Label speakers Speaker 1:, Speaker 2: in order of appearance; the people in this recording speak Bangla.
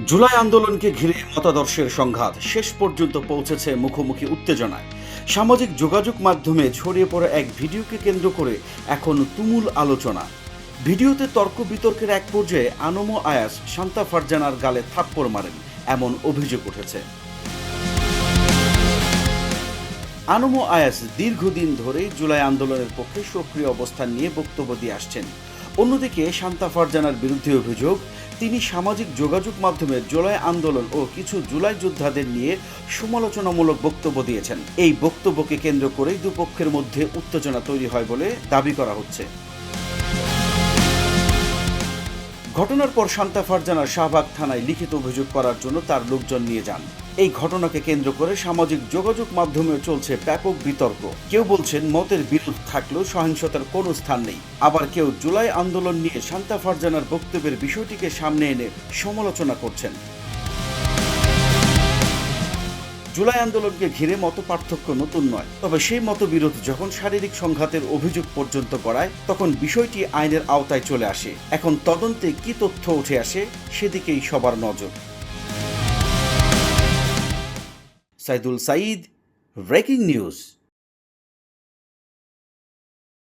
Speaker 1: জুলাই আন্দোলনকে ঘিরে মতাদর্শের সংঘাত শেষ পর্যন্ত পৌঁছেছে মুখোমুখি উত্তেজনায়। সামাজিক যোগাযোগ মাধ্যমে ছড়িয়ে পড়া এক ভিডিওকে কেন্দ্র করে এখন তুমুল আলোচনা। ভিডিওতে তর্ক বিতর্কের এক পর্যায়ে আনমো আয়াস শান্তা ফারজানার গালে থাপ্পড় মারেন, এমন অভিযোগ উঠেছে। আনমো আয়াস দীর্ঘদিন ধরে জুলাই আন্দোলনের পক্ষে সক্রিয় অবস্থান নিয়ে বক্তব্য দিয়ে আসছেন। অন্যদিকে শান্তা ফারজানার বিরুদ্ধে অভিযোগ, তিনি সামাজিক যোগাযোগ মাধ্যমে জুলাই আন্দোলন ও কিছু জুলাই যোদ্ধাদের নিয়ে সমালোচনামূলক বক্তব্য দিয়েছেন। এই বক্তব্যকে কেন্দ্র করেই দুপক্ষের মধ্যে উত্তেজনা তৈরি হয় বলে দাবি করা হচ্ছে। ঘটনার পর শান্তা ফারজানা শাহবাগ থানায় লিখিত অভিযোগ করার জন্য তার লোকজন নিয়ে যান। এই ঘটনাকে কেন্দ্র করে সামাজিক যোগাযোগ মাধ্যমে চলছে ব্যাপক বিতর্ক। কেউ বলছেন মতের বিরোধ থাকলেও সহিংসতার কোনো স্থান নেই, আবার কেউ জুলাই আন্দোলন নিয়ে শান্তা ফারজানার বক্তব্যের বিষয়টিকে সামনে এনে সমালোচনা করছেন। জুলাই আন্দোলনকে ঘিরে মতপার্থক্য নতুন নয়, তবে সেই মতবিরোধ যখন শারীরিক সংঘাতের অভিযোগ পর্যন্ত গড়ায় তখন বিষয়টি আইনের আওতায় চলে আসে। এখন তদন্তে কি তথ্য উঠে আসে সেদিকেই সবার নজর। Saidul Sayeed, breaking news.